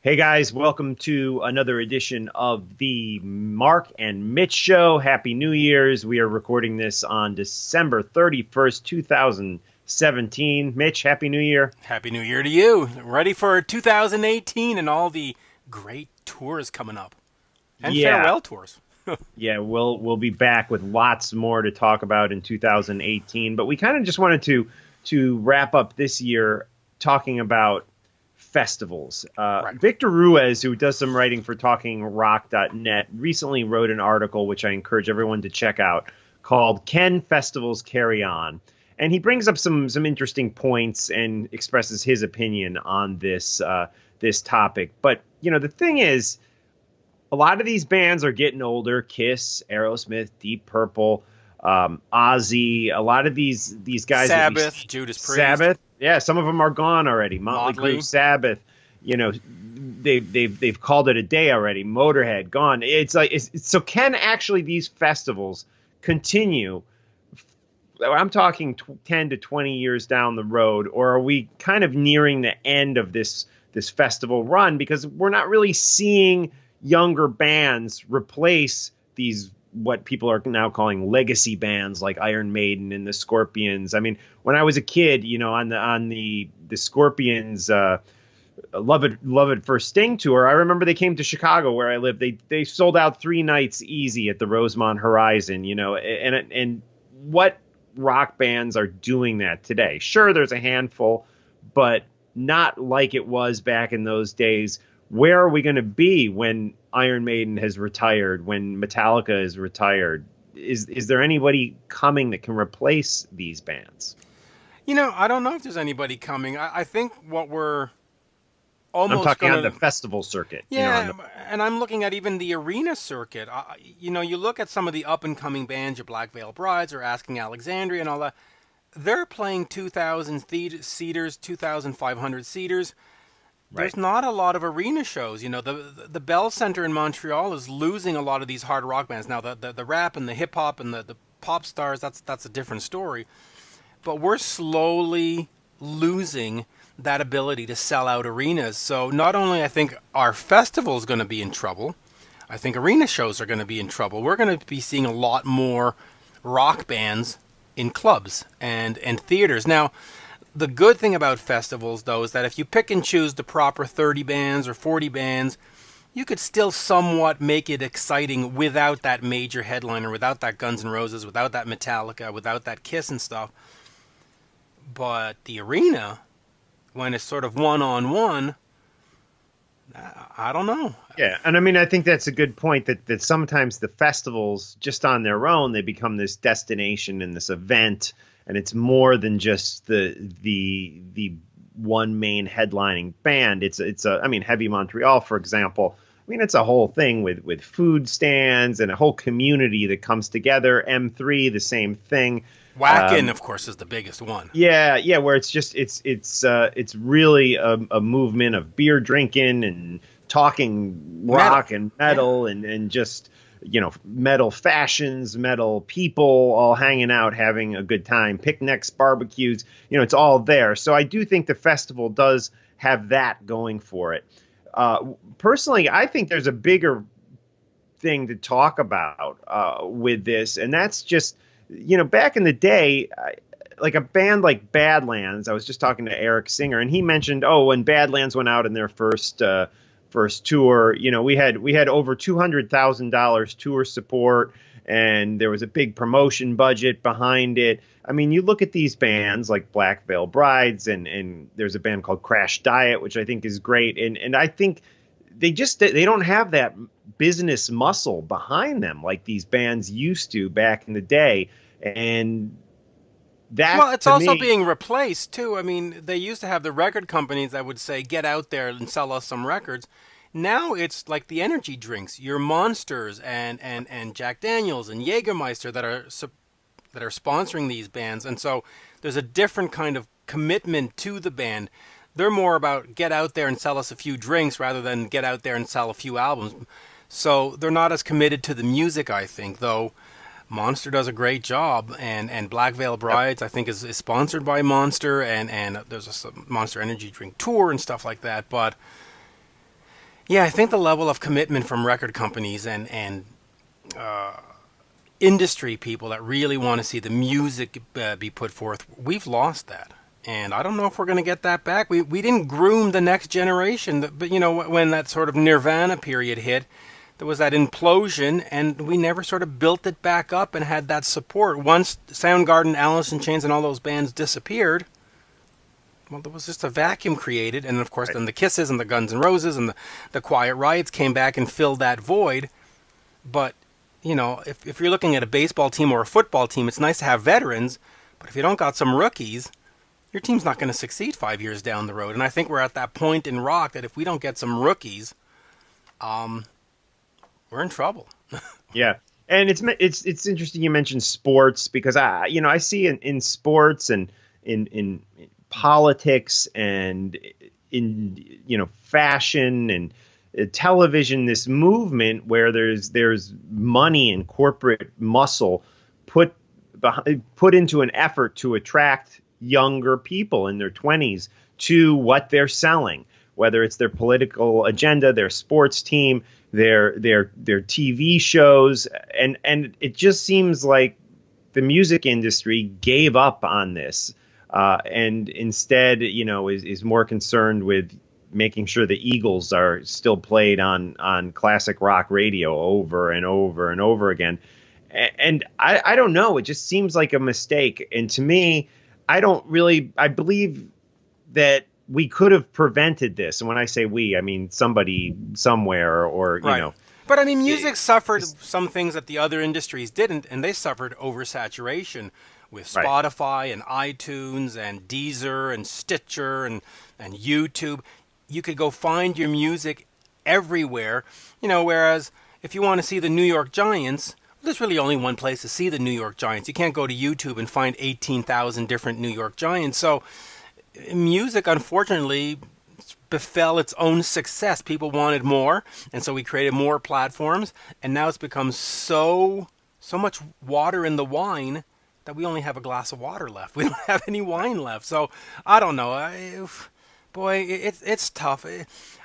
Hey guys, welcome to another edition of the Mark and Mitch Show. Happy New Year's. We are recording this on December 31st, 2017. Mitch, Happy New Year. Happy New Year to you. Ready for 2018 and all the great tours coming up. And Yeah, farewell tours. yeah, we'll be back with lots more to talk about in 2018, but we kind of just wanted to wrap up this year talking about festivals. Right. Victor Ruiz, who does some writing for TalkingRock.net, recently wrote an article which I encourage everyone to check out called "Can Festivals Carry On?" And he brings up some interesting points and expresses his opinion on this topic. But the thing is, a lot of these bands are getting older. Kiss, Aerosmith, Deep Purple, Ozzy. A lot of these guys. Sabbath, Judas Priest. Sabbath. Yeah, some of them are gone already. Motley Crue, Sabbath. They've called it a day already. Motorhead gone. It's like so. Can actually these festivals continue? I'm talking 10 to 20 years down the road, or are we kind of nearing the end of this festival run because we're not really seeing younger bands replace these what people are now calling legacy bands like Iron Maiden and the Scorpions. I mean, when I was a kid, on the Scorpions Love It First Sting tour, I remember they came to Chicago where I lived. They sold out 3 nights easy at the Rosemont Horizon, and what rock bands are doing that today? Sure, there's a handful, but not like it was back in those days. Where are we going to be when Iron Maiden has retired, when Metallica is retired? Is there anybody coming that can replace these bands? I don't know if there's anybody coming. I think what we're I'm almost talking going on the to... festival circuit. Yeah, and I'm looking at even the arena circuit. You look at some of the up-and-coming bands, your Black Veil Brides or Asking Alexandria and all that. They're playing 2,000 seaters, 2,500 seaters. There's not a lot of arena shows. The Bell Center in Montreal is losing a lot of these hard rock bands. Now, the rap and the hip-hop and the pop stars, that's a different story. But we're slowly losing that ability to sell out arenas. So not only I think our festival is going to be in trouble, I think arena shows are going to be in trouble. We're going to be seeing a lot more rock bands in clubs and theaters. Now, the good thing about festivals, though, is that if you pick and choose the proper 30 bands or 40 bands, you could still somewhat make it exciting without that major headliner, without that Guns N' Roses, without that Metallica, without that Kiss and stuff. But the arena, when it's sort of one-on-one, I don't know. Yeah, and I mean, I think that's a good point that sometimes the festivals, just on their own, they become this destination and this event, and it's more than just the one main headlining band. I mean, Heavy Montreal, for example. I mean, it's a whole thing with food stands and a whole community that comes together. M3, the same thing. Wacken, of course, is the biggest one. Yeah, where it's just it's really a movement of beer drinking and talking rock and metal and just metal fashions, metal people all hanging out, having a good time, picnics, barbecues. It's all there. So I do think the festival does have that going for it. Personally, I think there's a bigger thing to talk about with this, and that's just. Back in the day, like a band like Badlands, I was just talking to Eric Singer, and he mentioned, when Badlands went out in their first tour, we had over $200,000 tour support, and there was a big promotion budget behind it. I mean, you look at these bands like Black Veil Brides, and there's a band called Crash Diet, which I think is great, and I think they don't have that business muscle behind them like these bands used to back in the day. And that, it's also being replaced too. I mean, they used to have the record companies that would say, get out there and sell us some records. Now it's like the energy drinks, your Monsters and Jack Daniels and Jägermeister that are sponsoring these bands. And so there's a different kind of commitment to the band. They're more about get out there and sell us a few drinks rather than get out there and sell a few albums. So they're not as committed to the music, I think, though Monster does a great job. And Black Veil Brides, I think, is sponsored by Monster. And there's a Monster Energy Drink Tour and stuff like that. But Yeah, I think the level of commitment from record companies and industry people that really want to see the music be put forth, we've lost that. And I don't know if we're going to get that back. We didn't groom the next generation, but when that sort of Nirvana period hit, there was that implosion, and we never sort of built it back up and had that support. Once Soundgarden, Alice in Chains, and all those bands disappeared, well, there was just a vacuum created, and of course then the Kisses and the Guns N' Roses and the Quiet Riots came back and filled that void. But, if you're looking at a baseball team or a football team, it's nice to have veterans, but if you don't got some rookies, your team's not going to succeed 5 years down the road. And I think we're at that point in rock that if we don't get some rookies, we're in trouble. Yeah. And it's interesting you mentioned sports, because I see in sports and in politics and in fashion and television, this movement where there's money and corporate muscle put into an effort to attract younger people in their 20s to what they're selling, whether it's their political agenda, their sports team, their TV shows, and it just seems like the music industry gave up on this, and instead, is more concerned with making sure the Eagles are still played on classic rock radio over and over and over again. And I don't know, it just seems like a mistake. And to me, I believe that we could have prevented this. And when I say we, I mean somebody somewhere or, right. But I mean, music suffered some things that the other industries didn't, and they suffered oversaturation with Spotify and iTunes and Deezer and Stitcher and YouTube. You could go find your music everywhere, whereas if you want to see the New York Giants, there's really only one place to see the New York Giants. You can't go to YouTube and find 18,000 different New York Giants. So music, unfortunately, befell its own success. People wanted more, and so we created more platforms, and now it's become so much water in the wine that we only have a glass of water left. We don't have any wine left. So I don't know. Boy, it's tough.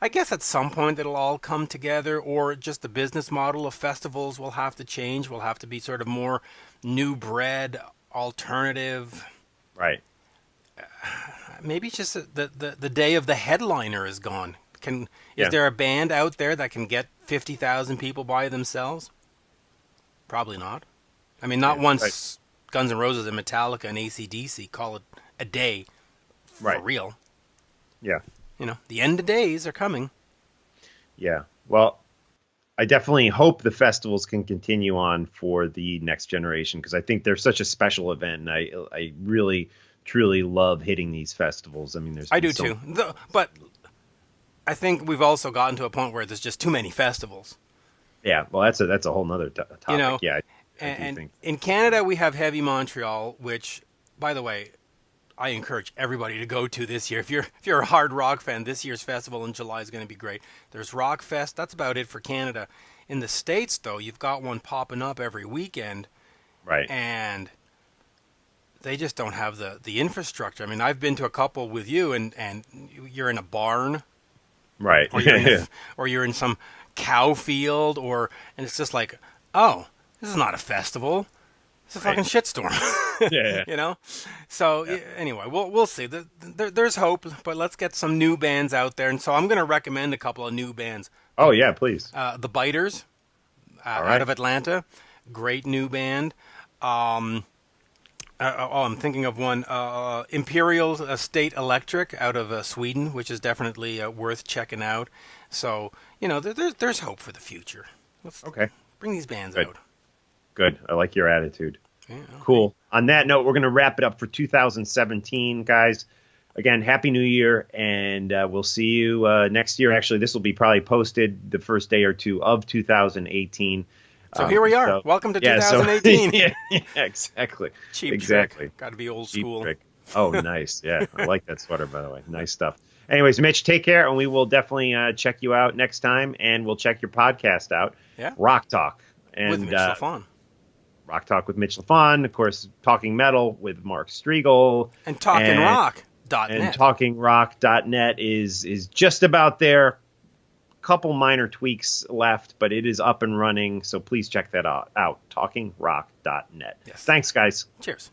I guess at some point it'll all come together, or just the business model of festivals will have to change. Will have to be sort of more new bread, alternative. Right. Maybe it's just the day of the headliner is gone. Is there a band out there that can get 50,000 people by themselves? Probably not. I mean, not once Guns N' Roses and Metallica and AC/DC call it a day for real. Yeah. The end of days are coming. Yeah. Well, I definitely hope the festivals can continue on for the next generation, because I think they're such a special event, and I really, truly love hitting these festivals. I mean, I do too. But I think we've also gotten to a point where there's just too many festivals. Yeah. Well, that's a whole nother topic. Yeah. I do think. In Canada, we have Heavy Montreal, which, by the way, I encourage everybody to go to this year. If you're a hard rock fan, this year's festival in July is going to be great. There's Rockfest. That's about it for Canada. In the States, though, you've got one popping up every weekend. Right. And they just don't have the infrastructure. I mean, I've been to a couple with you, and you're in a barn. Right. Or you're in some cow field, and it's just like, oh, this is not a festival. It's a fucking shitstorm. Yeah. So anyway, we'll see. There's hope, but let's get some new bands out there. And so I'm going to recommend a couple of new bands. Oh yeah, please. The Biters, out of Atlanta, great new band. I'm thinking of one. Imperial State Electric out of Sweden, which is definitely worth checking out. So there's hope for the future. Let's bring these bands out. Good. I like your attitude. Yeah, okay. Cool. On that note, we're going to wrap it up for 2017, guys. Again, Happy New Year, and we'll see you next year. Actually, this will be probably posted the first day or two of 2018. So here we are. Welcome to 2018. Yeah, exactly. Cheap exactly. Got to be old Cheap school. Trick. Oh, nice. Yeah, I like that sweater, by the way. Nice stuff. Anyways, Mitch, take care, and we will definitely check you out next time, and we'll check your podcast out. Yeah. Rock Talk. And, with Mitch Lafon. Rock Talk with Mitch Lafon, of course, Talking Metal with Mark Striegel. And TalkingRock.net. And TalkingRock.net is just about there. couple minor tweaks left, but it is up and running. So please check that out. TalkingRock.net. Yes. Thanks, guys. Cheers.